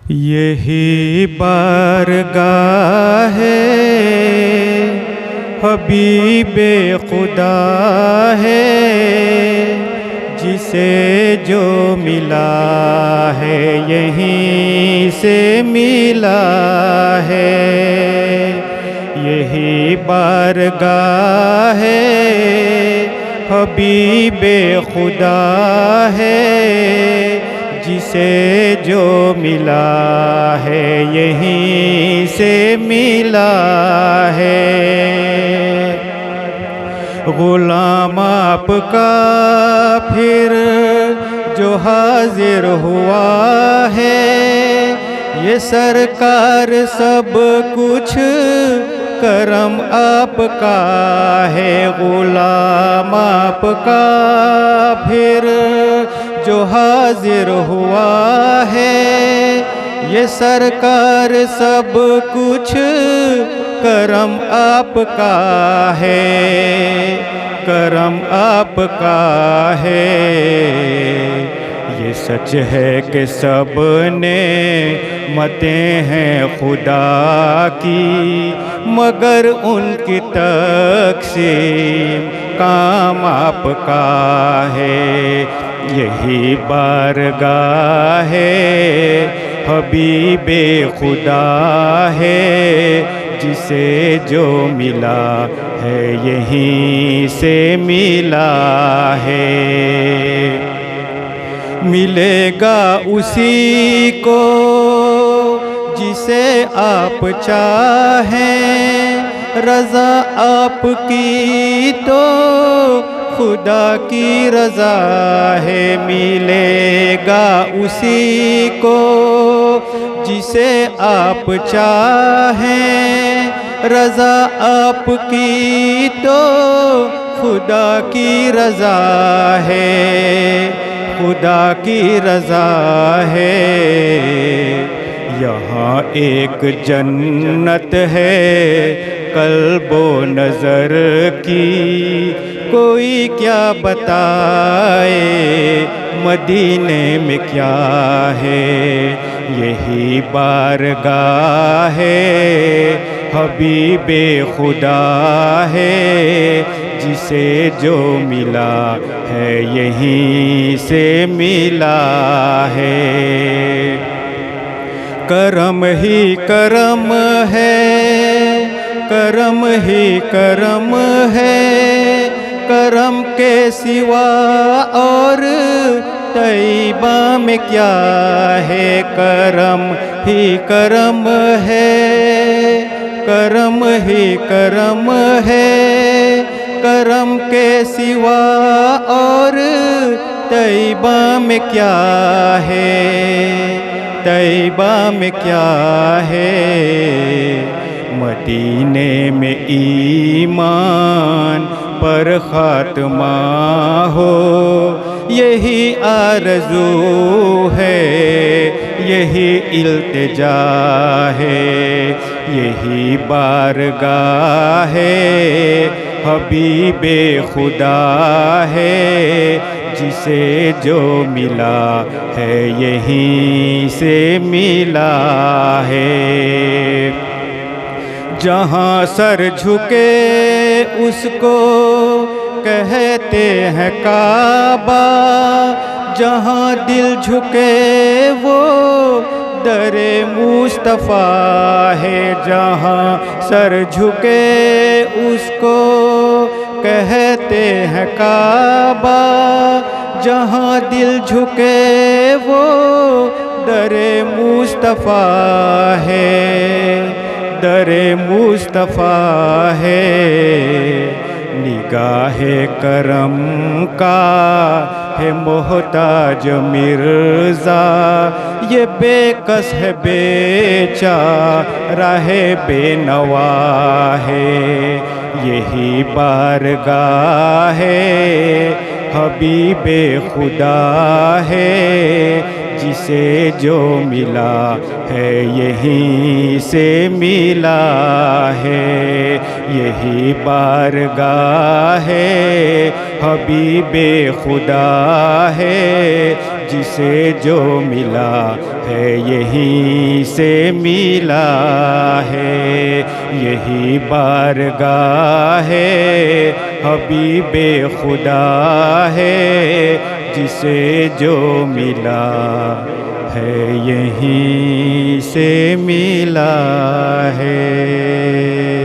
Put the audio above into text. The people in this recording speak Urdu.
یہی بارگاہ حبیب خدا ہے، جسے جو ملا ہے یہیں سے ملا ہے۔ یہی بارگاہ حبیب خدا ہے، جسے جو ملا ہے یہیں سے ملا ہے۔ غلام آپ کا پھر جو حاضر ہوا ہے، یہ سرکار سب کچھ کرم آپ کا ہے۔ غلام آپ کا پھر جو حاضر ہوا ہے، یہ سرکار سب کچھ کرم آپ کا ہے، کرم آپ کا ہے۔ یہ سچ ہے کہ سب نعمتیں ہیں خدا کی، مگر ان کی تقسیم کام آپ کا ہے۔ یہی بارگاہ حبیب خدا ہے، جسے جو ملا ہے یہیں سے ملا ہے۔ ملے گا اسی کو جسے آپ چاہیں، رضا آپ کی تو خدا کی رضا ہے۔ ملے گا اسی کو جسے آپ چاہیں، رضا آپ کی تو خدا کی رضا ہے، خدا کی رضا ہے۔ یہاں ایک جنت ہے قلب و نظر کی، کوئی کیا بتائے مدینے میں کیا ہے۔ یہی بارگاہ حبیب خدا ہے، جسے جو ملا ہے یہیں سے ملا ہے۔ کرم ہی کرم ہے، کرم ہی کرم ہے، کرم کے سوا اور طیبہ میں کیا ہے۔ کرم ہی کرم ہے، کرم ہی کرم ہے، کرم کے سوا اور طیبہ میں کیا ہے، طیبہ میں کیا ہے۔ مدینے میں ایمان پر خاتمہ ہو، یہی آرزو ہے، یہی التجا ہے۔ یہی بارگاہ حبیب خدا ہے، جسے جو ملا ہے یہیں سے ملا ہے۔ جہاں سر جھکے اس کو کہتے ہیں کعبہ، جہاں دل جھکے وہ در مصطفیٰ ہے۔ جہاں سر جھکے اس کو کہتے ہیں کعبہ، جہاں دل جھکے وہ در مصطفیٰ ہے، در مصطفیٰ ہے۔ نگاہ کرم کا ہے محتاج مرزا، یہ بے کس ہے بے چارہ ہے بے نوا ہے۔ یہی بارگاہ حبیب خدا ہے، جسے جو ملا ہے یہیں سے ملا ہے۔ یہی بارگاہ حبیب خدا ہے، جسے جو ملا ہے یہیں سے ملا ہے، یہی بارگاہ حبیب خدا ہے، جسے جو ملا ہے یہیں سے ملا ہے۔